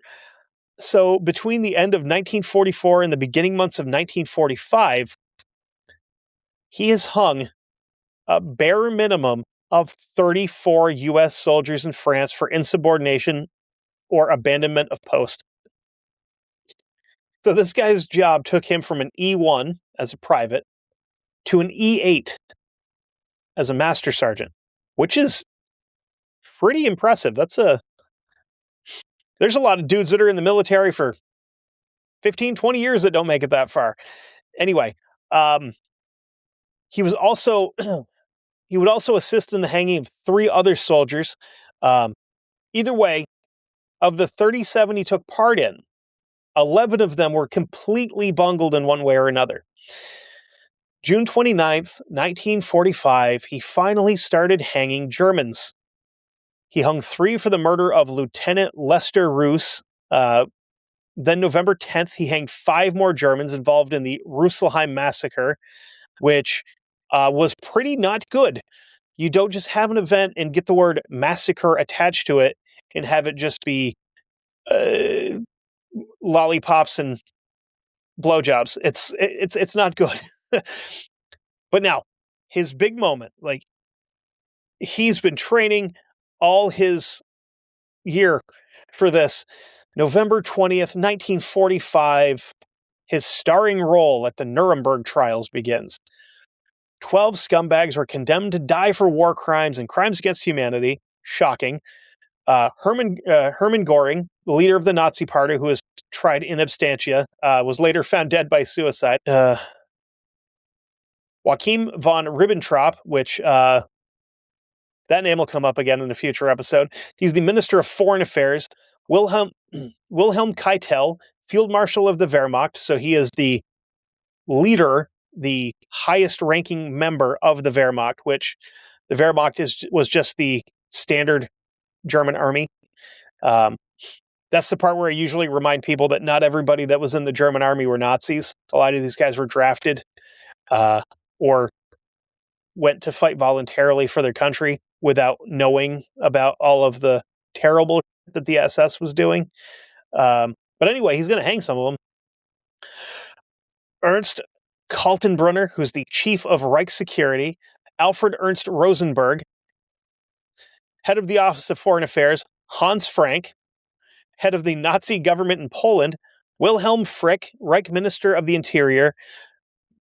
So between the end of 1944 and the beginning months of 1945, he has hung a bare minimum of 34 U.S. soldiers in France for insubordination or abandonment of post. So this guy's job took him from an E1 as a private to an E8 as a master sergeant, which is pretty impressive. There's a lot of dudes that are in the military for 15, 20 years that don't make it that far. Anyway, he would also assist in the hanging of 3 other soldiers. Either way, of the 37 he took part in, 11 of them were completely bungled in one way or another. June 29th, 1945, he finally started hanging Germans. He hung 3 for the murder of Lieutenant Lester Roos. Then November 10th, he hanged 5 more Germans involved in the Russelheim massacre, which was pretty not good. You don't just have an event and get the word massacre attached to it and have it just be lollipops and blowjobs. It's not good. But now, his big moment, like he's been training all his year for this. November 20th, 1945, his starring role at the Nuremberg trials begins. 12 scumbags were condemned to die for war crimes and crimes against humanity. Shocking. Hermann Göring, the leader of the Nazi Party, who was tried in absentia, was later found dead by suicide. Joachim von Ribbentrop, which That name will come up again in a future episode. He's the Minister of Foreign Affairs, Wilhelm Wilhelm Keitel, Field Marshal of the Wehrmacht. So he is the leader, the highest ranking member of the Wehrmacht, which the Wehrmacht was just the standard German army. That's the part where I usually remind people that not everybody that was in the German army were Nazis. A lot of these guys were drafted or went to fight voluntarily for their country without knowing about all of the terrible that the SS was doing. But anyway, he's going to hang some of them. Ernst Kaltenbrunner, who's the chief of Reich Security, Alfred Ernst Rosenberg, head of the Office of Foreign Affairs, Hans Frank, head of the Nazi government in Poland, Wilhelm Frick, Reich Minister of the Interior,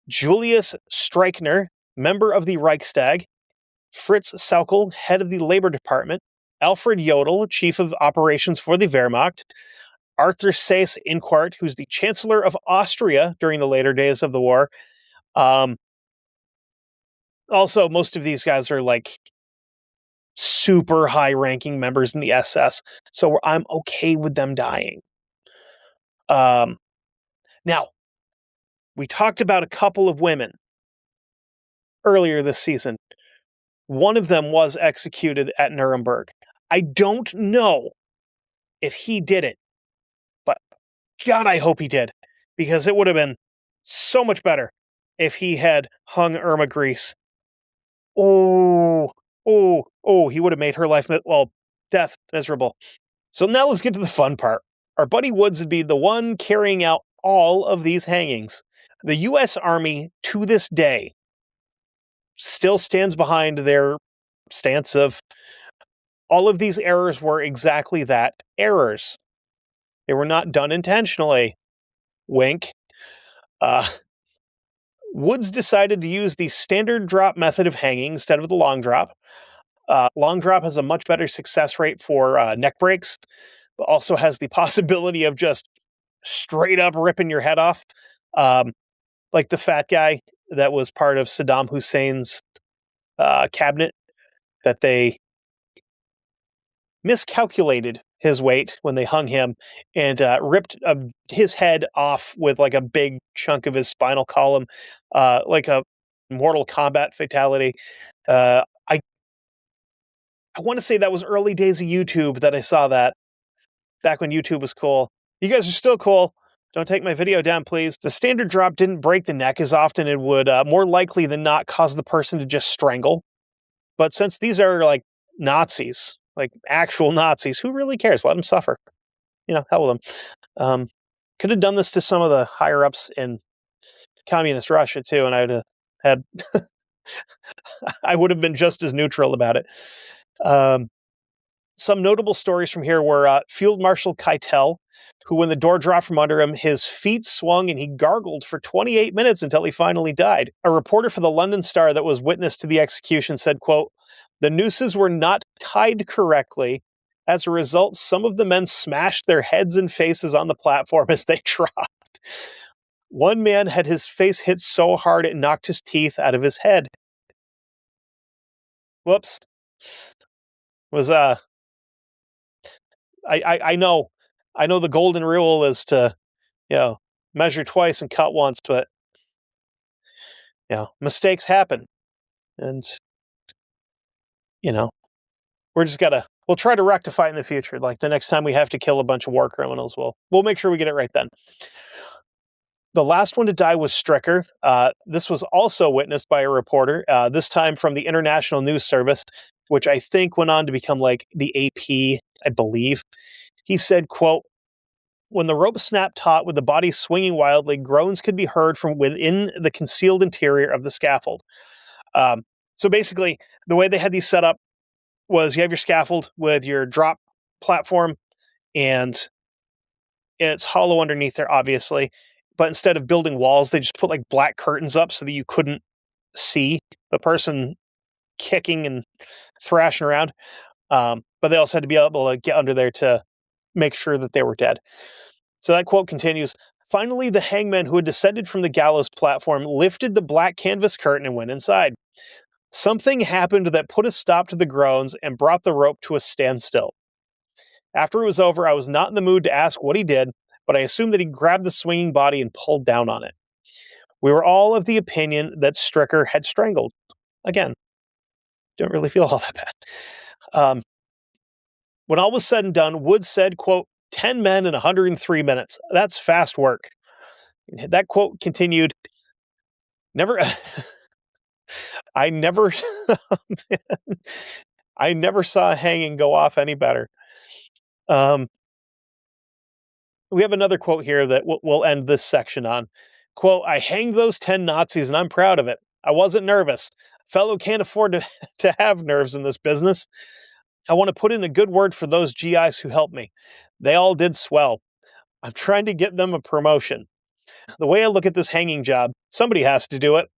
Julius Streichner, member of the Reichstag, Fritz Saukel, head of the Labor Department, Alfred Jodl, chief of operations for the Wehrmacht, Arthur Seyss-Inquart, who's the Chancellor of Austria during the later days of the war. Also, most of these guys are like super high-ranking members in the SS, so I'm okay with them dying. Now, we talked about a couple of women earlier this season. One of them was executed at Nuremberg. I don't know if he did it, but God, I hope he did, because it would have been so much better if he had hung Irma Grease. Oh, he would have made her life, death miserable. So now let's get to the fun part. Our buddy Woods would be the one carrying out all of these hangings. The U.S. Army, to this day, still stands behind their stance of all of these errors were exactly that, errors. They were not done intentionally. Wink. Woods decided to use the standard drop method of hanging instead of the long drop. Long drop has a much better success rate for neck breaks, but also has the possibility of just straight up ripping your head off. Like the fat guy that was part of Saddam Hussein's cabinet, that they miscalculated his weight when they hung him and ripped his head off with like a big chunk of his spinal column, like a Mortal Kombat fatality. I want to say that was early days of YouTube that I saw that, back when YouTube was cool. You guys are still cool. Don't take my video down, please. The standard drop didn't break the neck as often. It would more likely than not cause the person to just strangle. But since these are like Nazis, like actual Nazis, who really cares? Let them suffer. Hell with them. Could have done this to some of the higher ups in communist Russia too, and I'd have had I would have been just as neutral about it. Some notable stories from here were Field Marshal Keitel, who, when the door dropped from under him, his feet swung and he gargled for 28 minutes until he finally died. A reporter for the London Star that was witness to the execution said, quote, "The nooses were not tied correctly. As a result, some of the men smashed their heads and faces on the platform as they dropped. One man had his face hit so hard it knocked his teeth out of his head." Whoops. Was I know the golden rule is to, measure twice and cut once, but mistakes happen. And we'll try to rectify it in the future. Like the next time we have to kill a bunch of war criminals, we'll make sure we get it right then. The last one to die was Stricker. This was also witnessed by a reporter, this time from the International News Service, which I think went on to become like the AP, I believe. He said, quote, "When the rope snapped taut with the body swinging wildly, groans could be heard from within the concealed interior of the scaffold." So basically, the way they had these set up was you have your scaffold with your drop platform, and it's hollow underneath there, obviously. But instead of building walls, they just put like black curtains up so that you couldn't see the person kicking and thrashing around. But they also had to be able to get under there to make sure that they were dead. So that quote continues, "Finally, the hangman who had descended from the gallows platform lifted the black canvas curtain and went inside. Something happened that put a stop to the groans and brought the rope to a standstill. After it was over, I was not in the mood to ask what he did, but I assumed that he grabbed the swinging body and pulled down on it. We were all of the opinion that Stricker had strangled. Again, don't really feel all that bad. When all was said and done, Wood said, quote, 10 men in 103 minutes. That's fast work. That quote continued, never, I never, I never saw a hanging go off any better. We have another quote here that we'll end this section on. Quote, I hanged those 10 Nazis and I'm proud of it. I wasn't nervous. Fellow can't afford to have nerves in this business. I want to put in a good word for those GIs who helped me. They all did swell. I'm trying to get them a promotion. The way I look at this hanging job, somebody has to do it.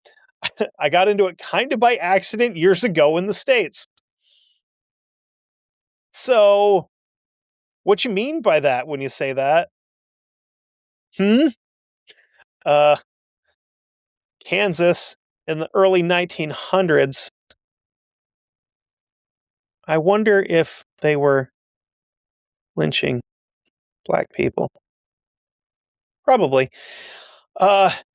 I got into it kind of by accident years ago in the States. So, what you mean by that when you say that? Kansas in the early 1900s. I wonder if they were lynching black people. Probably.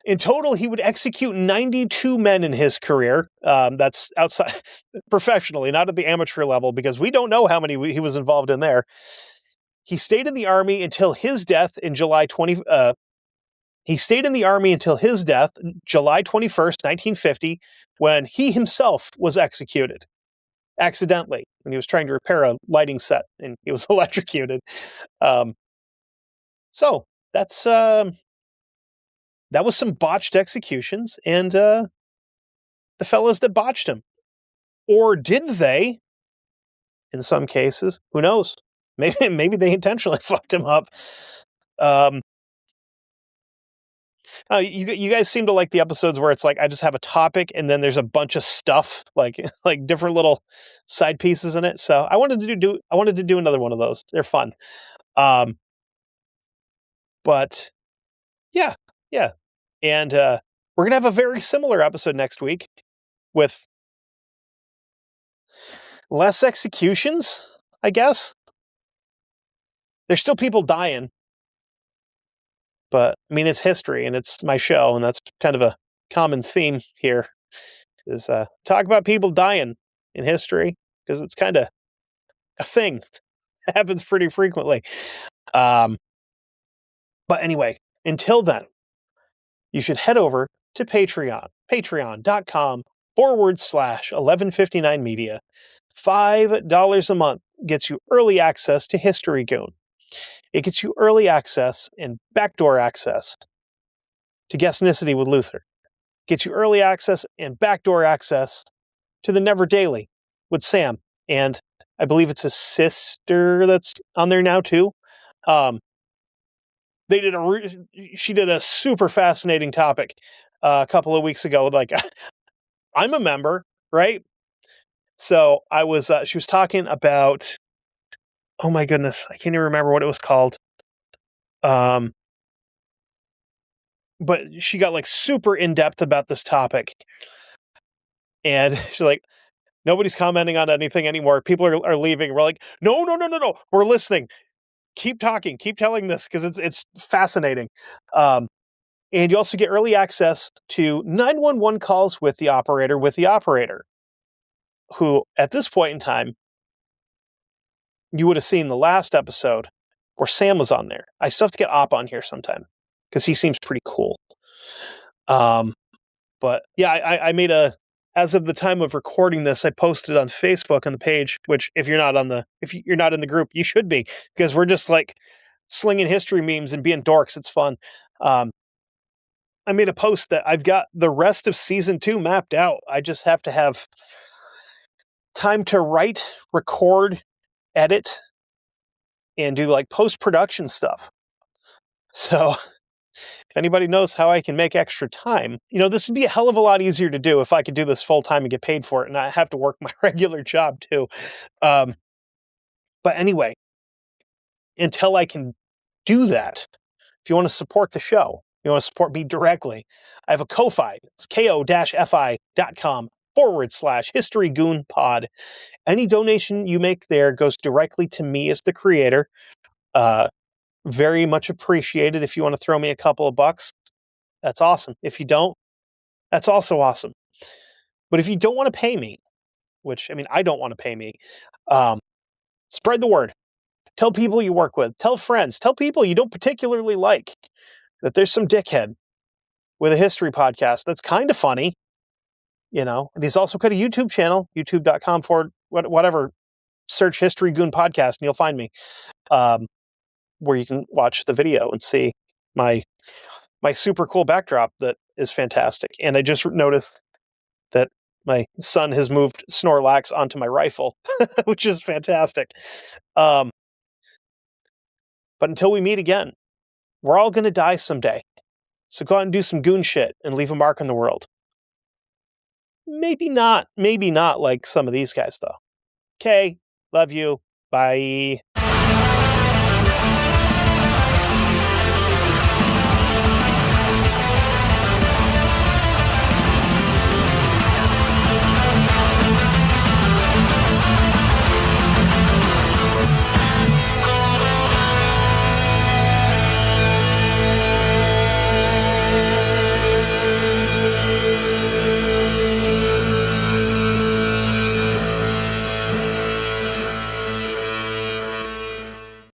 In total, he would execute 92 men in his career. That's outside professionally, not at the amateur level, because we don't know how many he was involved in there. He stayed in the army until his death in July 20. He stayed in the army until his death, July 21st, 1950, when he himself was executed accidentally when he was trying to repair a lighting set and he was electrocuted. So that's that was some botched executions and the fellas that botched him. Or did they? In some cases, who knows? Maybe they intentionally fucked him up. You guys seem to like the episodes where it's like I just have a topic and then there's a bunch of stuff like different little side pieces in it. So I wanted to do another one of those. They're fun. But yeah. And we're gonna have a very similar episode next week with less executions, I guess. There's still people dying. But I mean, it's history and it's my show, and that's kind of a common theme here is talk about people dying in history because it's kind of a thing that happens pretty frequently. But anyway, until then, you should head over to Patreon, patreon.com/1159 media. $5 a month gets you early access to History Goon. It gets you early access and backdoor access to Guestnicity with Luther. Gets you early access and backdoor access to the Never Daily with Sam. And I believe it's his sister that's on there now too. She did a super fascinating topic a couple of weeks ago. Like, I'm a member, right? So she was talking about, oh my goodness, I can't even remember what it was called. But she got like super in depth about this topic. And she's like, nobody's commenting on anything anymore. People are leaving. We're like, no. We're listening. Keep talking. Keep telling this because it's fascinating. And you also get early access to 911 calls with the operator, who at this point in time, you would have seen the last episode where Sam was on there. I still have to get Op on here sometime because he seems pretty cool. But yeah, I made as of the time of recording this, I posted on Facebook on the page, which if you're not in the group, you should be, because we're just like slinging history memes and being dorks. It's fun. I made a post that I've got the rest of season 2 mapped out. I just have to have time to write, record, edit, and do like post-production stuff. So if anybody knows how I can make extra time, this would be a hell of a lot easier to do if I could do this full time and get paid for it and not have to work my regular job too. But anyway, until I can do that, if you want to support the show, you want to support me directly, I have a Ko-Fi. It's ko-fi.com patreon.com/historygoonpod. Any donation you make there goes directly to me as the creator. Very much appreciated. If you want to throw me a couple of bucks, that's awesome. If you don't, that's also awesome. But if you don't want to pay me, which, I mean, I don't want to pay me, spread the word. Tell people you work with. Tell friends. Tell people you don't particularly like that there's some dickhead with a history podcast that's kind of funny. You know, and he's also got a YouTube channel, youtube.com whatever, search History Goon Podcast and you'll find me, where you can watch the video and see my super cool backdrop that is fantastic. And I just noticed that my son has moved Snorlax onto my rifle, which is fantastic. But until we meet again, we're all going to die someday. So go out and do some goon shit and leave a mark on the world. Maybe not like some of these guys, though. Okay, love you. Bye.